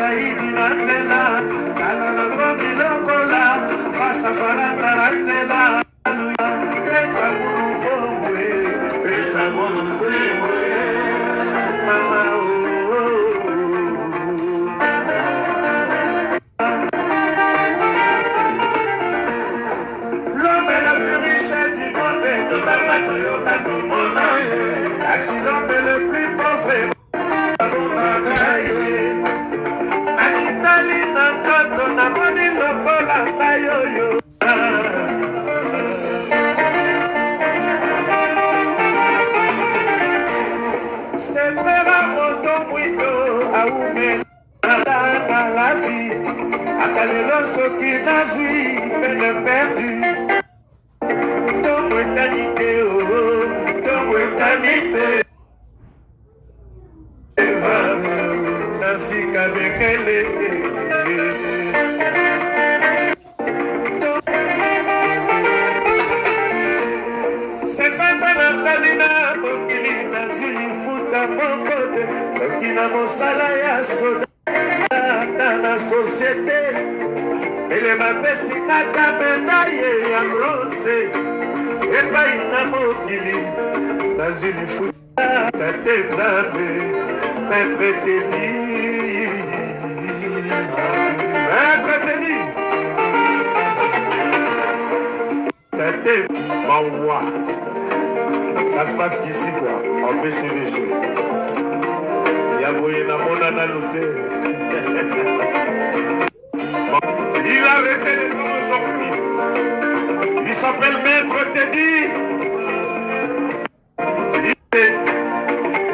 zaidi na tena kala na robi lokola pasa parata na tena pesa mwe pesa mwe mama l'homme est le plus riche du monde total Toyota tout le monde si l'homme est le plus pauvre soki nazwi pene perdu ntongo etani te ntongo etani te nasika bekele sepamba nasali na mokili nazwi lifuta moko te soki na mosala ya soda na société ele mapesi kaka medaye ya bronze epai na mokili nazwi lifuta tate nzambe maître tedi tate mawa ça se passe qu'ici quoi en PCVG ya boye na mona na lute. Il a arrêté les noms aujourd'hui. Il s'appelle Maître Teddy.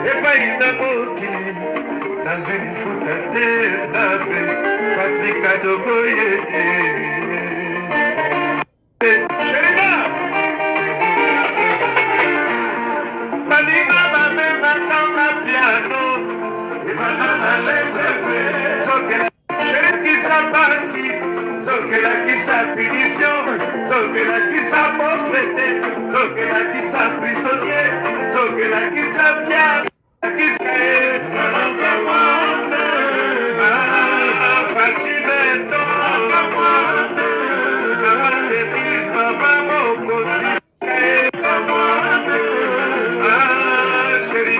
Et pas il n'a mokili. Dans une foutaine des abeilles. Patrick Adogoye. Chérie, Malina ma mère dans la piano. Et Malina les abeilles. Sabasi, Zokela qui sa punition, Zokela qui sa pauvreté, Zokela qui sa prisonnier, Zokela qui sa pierre, qui sa Fatimento, l'église va au quotidien, chérie,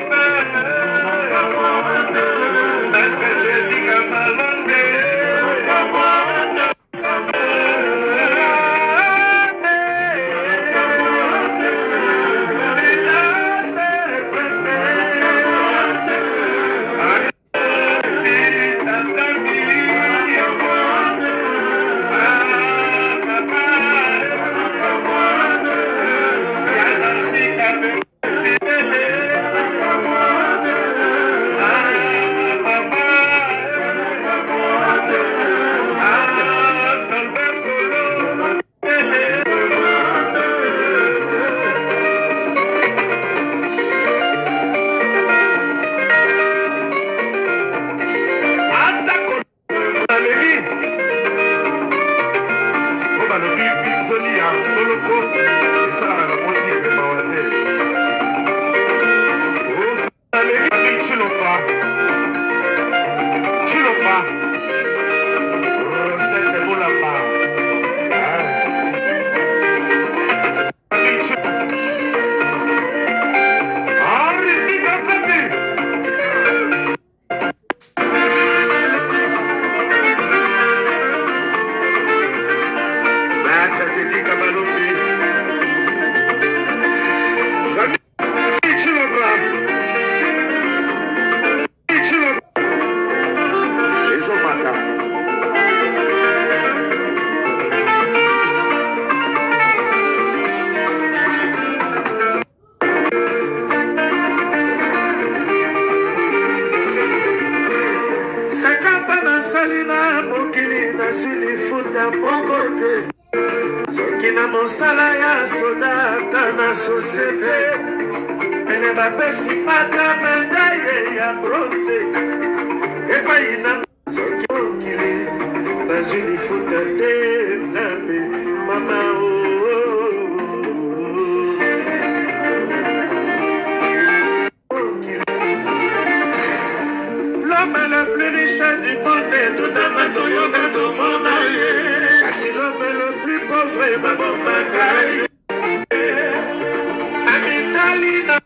L'homme est le plus riche richesse du monde, tout à Matoyoga, tout mon aïe. Chassis l'homme le plus pauvre, maman Makaï. Amitalina.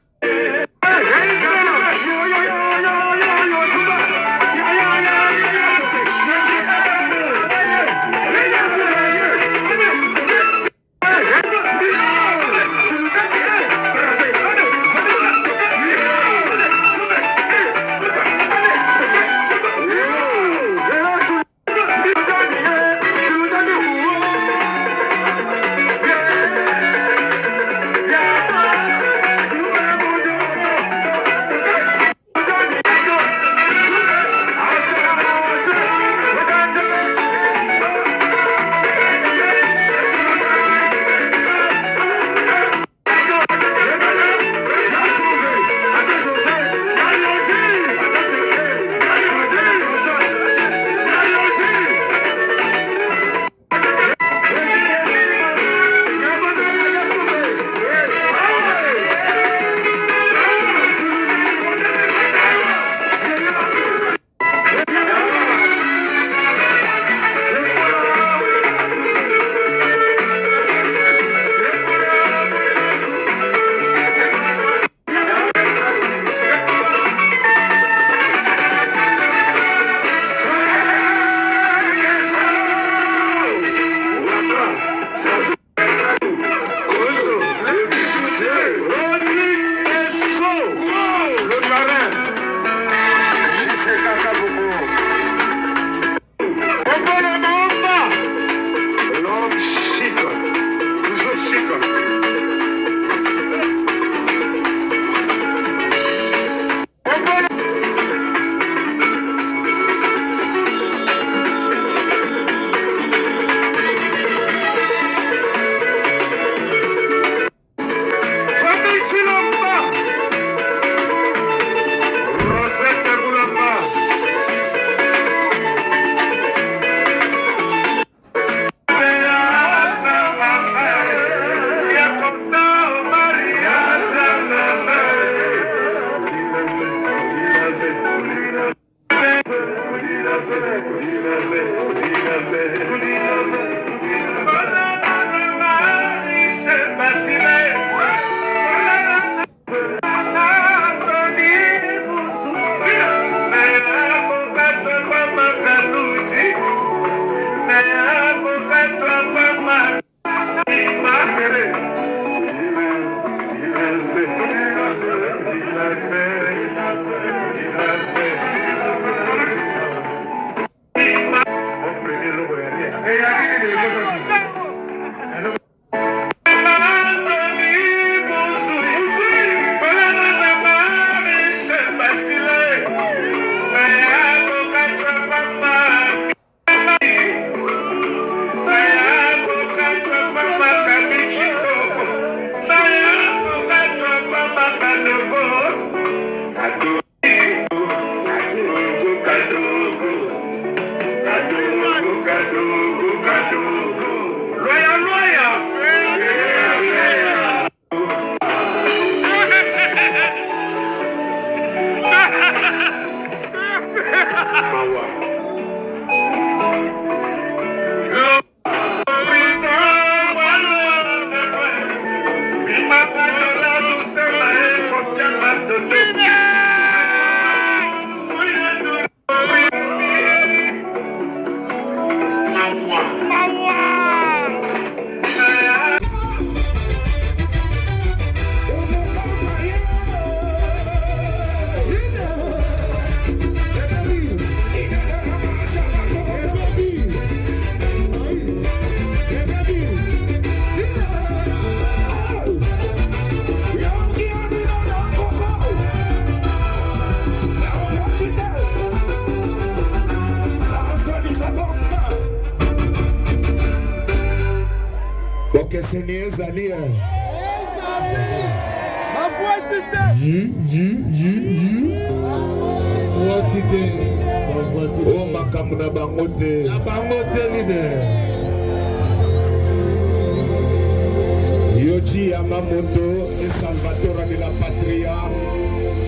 Yoji Yamamoto et Salvatore de la Patria,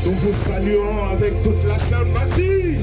nous vous saluons avec toute la sympathie.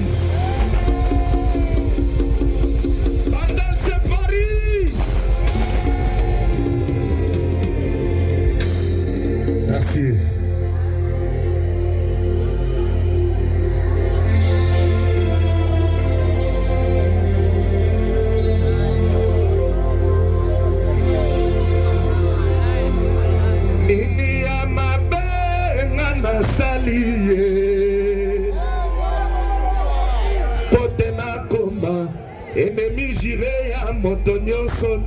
ennemi jire ya moto nyonso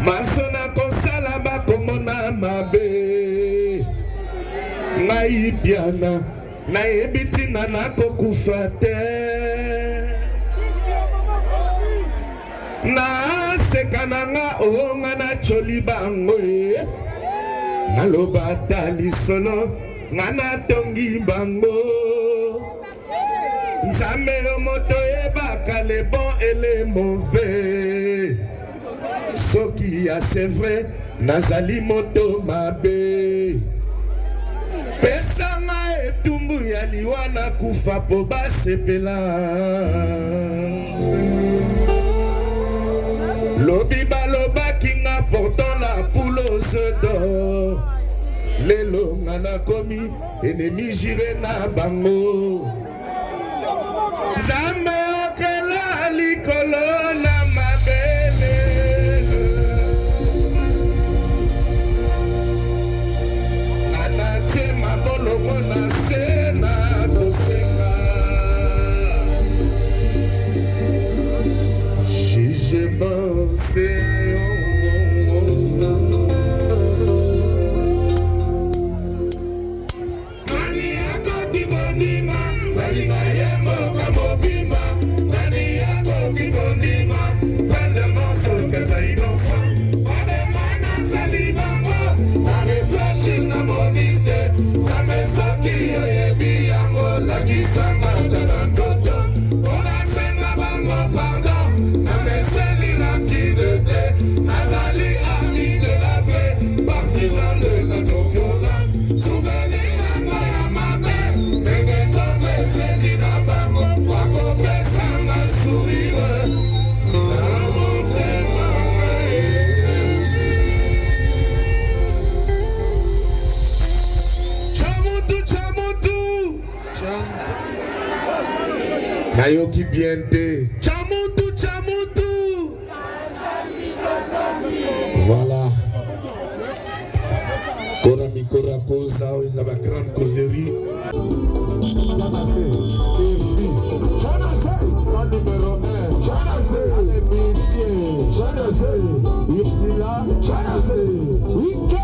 masona kosala bakomona mabe ngai piana nayebi ntina nakokufa te naseka nanga onga nacholi bango naloba ata lisolo nga natongi bango nzambe yo moto yebaka le bon et le mauvais soki ya c'est vrai nazali moto mabe pesanga etumbu ya liwa nakufa po basepela lobi balobaki nga pourtant la poule aux œufs d'or lelo nga nakomi ennemi jire na bango nzambe okela likolo na mabele anatie mabolongo na se na kosenga jugement c'est Nayoki biente Chamutu Chamutu. Voilà. Kora mikora kosa oza ba grande causerie. Chanase. Chanase. Stade numéro 1. Chanase. Allez, Chanase. Ici là. Chanase.